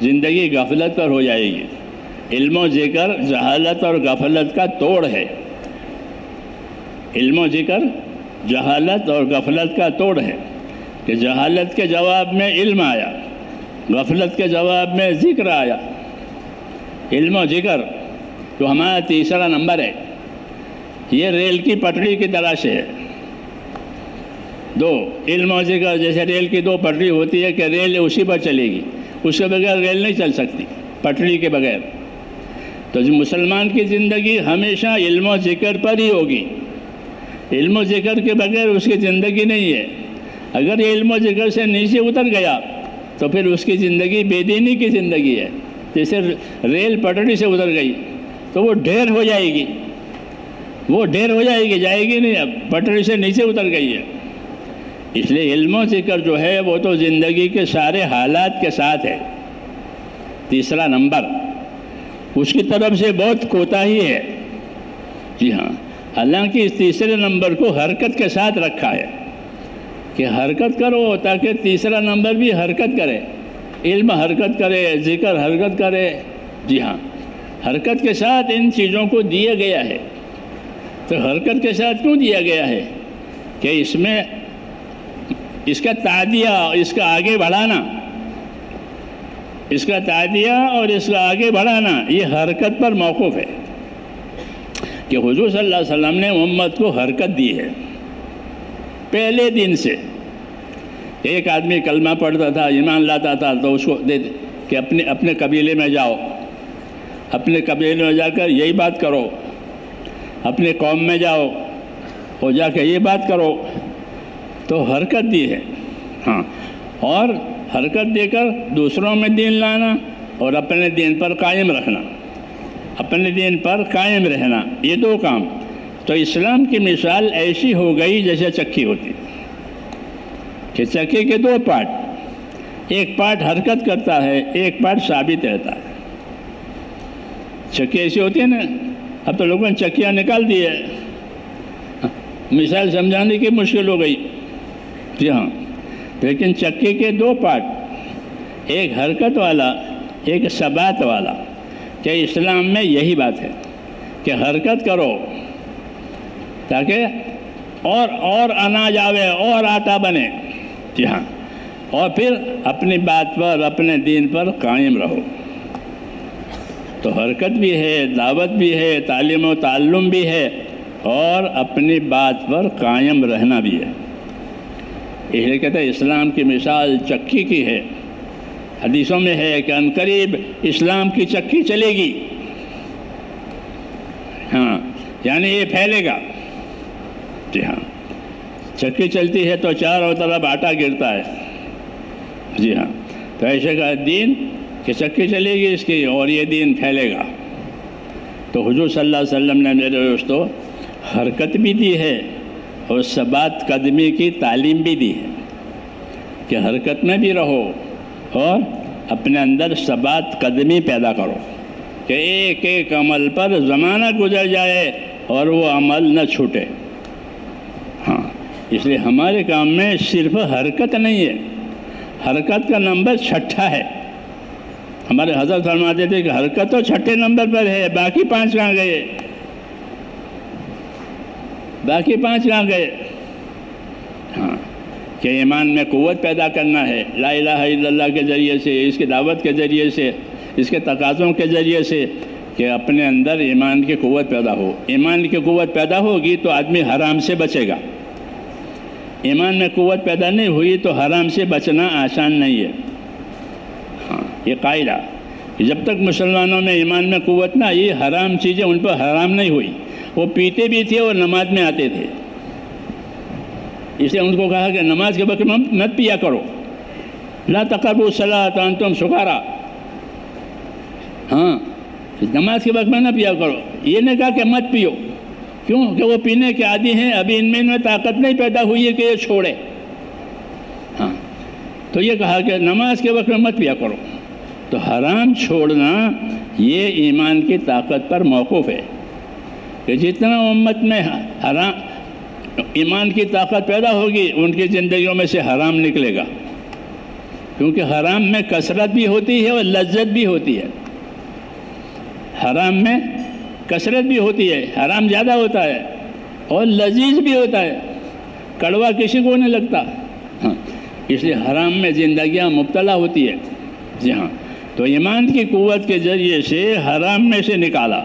زندگی غفلت پر ہو جائے گی. علم و ذکر جہالت اور غفلت کا توڑ ہے. علم و ذکر جہالت اور غفلت کا توڑ ہے کہ جہالت کے جواب میں علم آیا، غفلت کے جواب میں ذکر آیا. علم و ذکر جو ہمارا تیسرا نمبر ہے، یہ ریل کی پٹری کی طرح سے ہے. دو علم و ذکر جیسے ریل کی دو پٹری ہوتی ہے کہ ریل اسی پر چلے گی، اس کے بغیر ریل نہیں چل سکتی، پٹری کے بغیر. تو مسلمان کی زندگی ہمیشہ علم و ذکر پر ہی ہوگی. علم و ذکر کے بغیر اس کی زندگی نہیں ہے. اگر یہ علم و ذکر سے نیچے اتر گیا تو پھر اس کی زندگی بے دینی کی زندگی ہے. جیسے ریل پٹری سے اتر گئی تو وہ ڈھیر ہو جائے گی، وہ ڈھیر ہو جائے گی، جائے گی نہیں، اب پٹری سے نیچے اتر گئی ہے. اس لیے علم و ذکر جو ہے وہ تو زندگی کے سارے حالات کے ساتھ ہے. تیسرا نمبر اس کی طرف سے بہت کوتاہی ہے. جی ہاں، حالانکہ اس تیسرے نمبر کو حرکت کے ساتھ رکھا ہے کہ حرکت کرو تاکہ تیسرا نمبر بھی حرکت کرے، علم حرکت کرے، ذکر حرکت کرے. جی ہاں، حرکت کے ساتھ ان چیزوں کو دیا گیا ہے. تو حرکت کے ساتھ کیوں دیا گیا ہے کہ اس میں اس کا تعدیہ، اس کا آگے بڑھانا، اس کا تعدیہ اور اس کا آگے بڑھانا یہ حرکت پر موقوف ہے. کہ حضور صلی اللہ علیہ وسلم نے امت کو حرکت دی ہے پہلے دن سے. ایک آدمی کلمہ پڑھتا تھا، ایمان لاتا تھا تو اس کو دے کہ اپنے قبیلے میں جاؤ، اپنے قبیلے میں جا کر یہی بات کرو، اپنے قوم میں جاؤ اور جا کے یہ بات کرو. تو حرکت دی ہے. ہاں، اور حرکت دے کر دوسروں میں دین لانا اور اپنے دین پر قائم رکھنا، اپنے دین پر قائم رہنا، یہ دو کام. تو اسلام کی مثال ایسی ہو گئی جیسے چکی ہوتی کہ چکے کے دو پارٹ، ایک پارٹ حرکت کرتا ہے، ایک پارٹ ثابت رہتا ہے. چکی ایسی ہوتی ہے نا، اب تو لوگوں نے چکیاں نکال دی ہے، مثال سمجھانے کی مشکل ہو گئی. جی ہاں، لیکن چکے کے دو پارٹ، ایک حرکت والا، ایک ثبات والا. کہ اسلام میں یہی بات ہے کہ حرکت کرو تاکہ اور اناج آوے اور آٹا بنے. جی ہاں، اور پھر اپنی بات پر، اپنے دین پر قائم رہو. تو حرکت بھی ہے، دعوت بھی ہے، تعلیم و تعلم بھی ہے، اور اپنی بات پر قائم رہنا بھی ہے. اس لیے کہتے ہیں اسلام کی مثال چکی کی ہے. حدیثوں میں ہے کہ عنقریب اسلام کی چکی چلے گی. ہاں، یعنی یہ پھیلے گا. جی ہاں، چکی چلتی ہے تو چاروں طرف آٹا گرتا ہے. جی ہاں، تو ایسے کا دین کہ چکی چلے گی اس کی اور یہ دین پھیلے گا. تو حضور صلی اللہ علیہ وسلم نے میرے دوستو حرکت بھی دی ہے اور ثبات قدمی کی تعلیم بھی دی ہے کہ حرکت میں بھی رہو اور اپنے اندر ثبات قدمی پیدا کرو کہ ایک ایک عمل پر زمانہ گزر جائے اور وہ عمل نہ چھوٹے. ہاں، اس لیے ہمارے کام میں صرف حرکت نہیں ہے، حرکت کا نمبر چھٹا ہے. ہمارے حضرت فرماتے تھے کہ حرکت تو چھٹے نمبر پر ہے، باقی 5 کہاں گئے؟ باقی 5 کہاں گئے؟ ہاں، کہ ایمان میں قوت پیدا کرنا ہے لا الہ الا اللہ کے ذریعے سے، اس کی دعوت کے ذریعے سے، اس کے تقاضوں کے ذریعے سے، کہ اپنے اندر ایمان کی قوت پیدا ہو. ایمان کی قوت پیدا ہوگی تو آدمی حرام سے بچے گا. ایمان میں قوت پیدا نہیں ہوئی تو حرام سے بچنا آسان نہیں ہے. ہاں، یہ قاعدہ کہ جب تک مسلمانوں میں ایمان میں قوت نہ آئی، حرام چیزیں ان پر حرام نہیں ہوئی. وہ پیتے بھی تھے اور نماز میں آتے تھے. اس لیے ان کو کہا کہ نماز کے وقت مت پیا کرو، لا تقربوا الصلاۃ وانتم سکارا. ہاں، نماز کے وقت میں نہ پیا کرو. یہ نہیں کہا کہ مت پیو، کیوں کہ وہ پینے کے عادی ہیں، ابھی ان میں طاقت نہیں پیدا ہوئی ہے کہ یہ چھوڑے. ہاں، تو یہ کہا کہ نماز کے وقت میں مت پیا کرو. تو حرام چھوڑنا یہ ایمان کی طاقت پر موقوف ہے کہ جتنا امت میں حرام ایمان کی طاقت پیدا ہوگی ان کی زندگیوں میں سے حرام نکلے گا. کیونکہ حرام میں کثرت بھی ہوتی ہے اور لذت بھی ہوتی ہے. حرام میں کثرت بھی ہوتی ہے، حرام زیادہ ہوتا ہے اور لذیذ بھی ہوتا ہے، کڑوا کسی کو نہیں لگتا. ہاں، اس لیے حرام میں زندگیاں مبتلا ہوتی ہے. جی ہاں، تو ایمان کی قوت کے ذریعے سے حرام میں سے نکالا.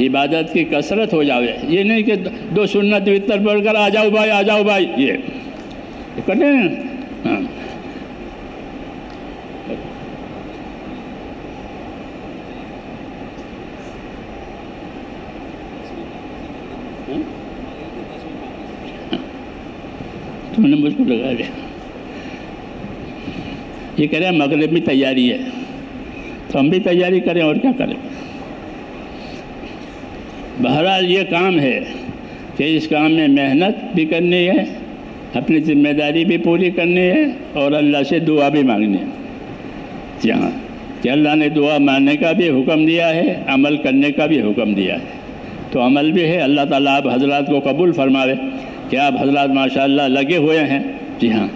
عبادت کی کثرت ہو جاوے. یہ نہیں کہ 2 سنت وطر پڑھ کر آ جاؤ بھائی یہ کرتے ہیں. ہاں تم نے مجھ کو لگا دیا. یہ کہہ رہے ہیں مغرب میں تیاری ہے تو ہم بھی تیاری کریں اور کیا کریں. بہرحال یہ کام ہے کہ اس کام میں محنت بھی کرنی ہے, اپنی ذمہ داری بھی پوری کرنی ہے اور اللہ سے دعا بھی مانگنی ہے. جی ہاں کہ اللہ نے دعا ماننے کا بھی حکم دیا ہے, عمل کرنے کا بھی حکم دیا ہے. تو عمل بھی ہے. اللہ تعالیٰ آپ حضرات کو قبول فرماوے کہ آپ حضرات ماشاءاللہ لگے ہوئے ہیں. جی ہاں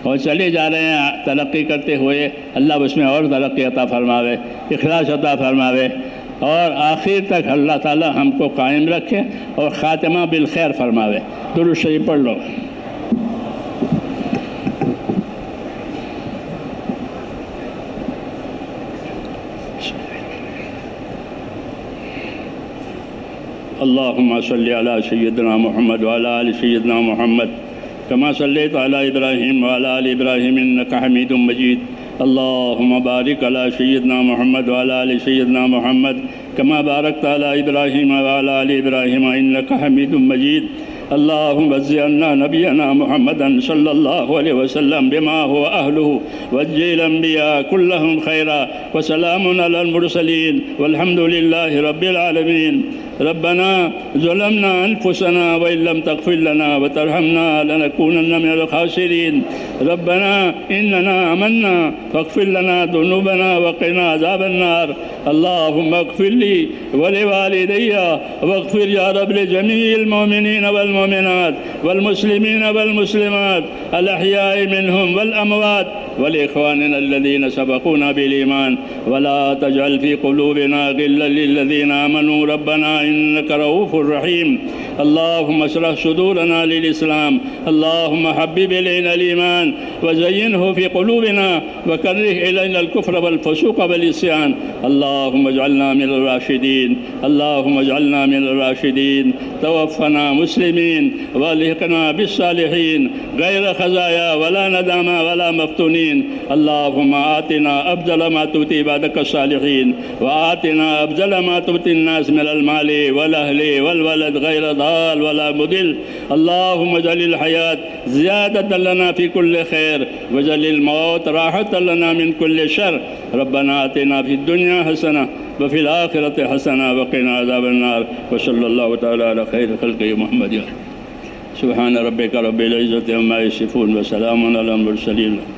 اور چلے جا رہے ہیں ترقی کرتے ہوئے. اللہ اس میں اور ترقی عطا فرماوے, اخلاص عطا فرماوے اور آخر تک اللہ تعالیٰ ہم کو قائم رکھے اور خاتمہ بالخیر فرماوے. درود شریف پڑھ لو. اللهم صل على سيدنا محمد وعلى آل سيدنا محمد كما صليت على إبراهيم وعلى آل إبراهيم إنك حميد مجيد. اللهم بارك على سيدنا محمد وعلى آل سيدنا محمد كما باركت على إبراهيم وعلى آل إبراهيم إنك حميد مجيد. اللهم اجعلنا نبينا محمدا صلى الله عليه وسلم بما هو أهله واجعل الأنبياء كلهم خيرا وسلام على المرسلين والحمد لله رب العالمين. ربنا ظلمنا أنفسنا وإن لم تغفر لنا وترحمنا لنكونن من الخاسرين. ربنا إننا آمنا فاغفر لنا ذنوبنا وقنا عذاب النار. اللهم اغفر لي ولوالدي واغفر يا رب لجميع المؤمنين والمؤمنات والمسلمين والمسلمات الأحياء منهم والأموات ولإخواننا الذين سبقونا بالإيمان ولا تجعل في قلوبنا غلا للذين آمنوا ربنا إنك رؤوف رحيم. اللهم اشرح صدورنا للإسلام. اللهم حبب إلينا الإيمان وزينه في قلوبنا وكره إلينا الكفر والفسوق والعصيان. اللهم اجعلنا من الراشدين. اللهم اجعلنا من الراشدين. توفنا مسلمين والحقنا بالصالحين غير خزايا ولا ندامى ولا مفتونين. اللهم آتنا أفضل ما تؤتي عبادك الصالحين وآتنا أفضل ما تؤتي الناس من المال والأهل والولد غير ضال ولا مضل. اللهم اجعل الحياة زيادة لنا في كل خير واجعل الموت راحة لنا من كل شر. ربنا آتنا في الدنيا حسنة وفي الآخرة حسنة وقنا عذاب النار. وصلى الله تعالى على خير خلقه محمد. سبحان ربك رب العزة عما يصفون وسلام على المرسلين.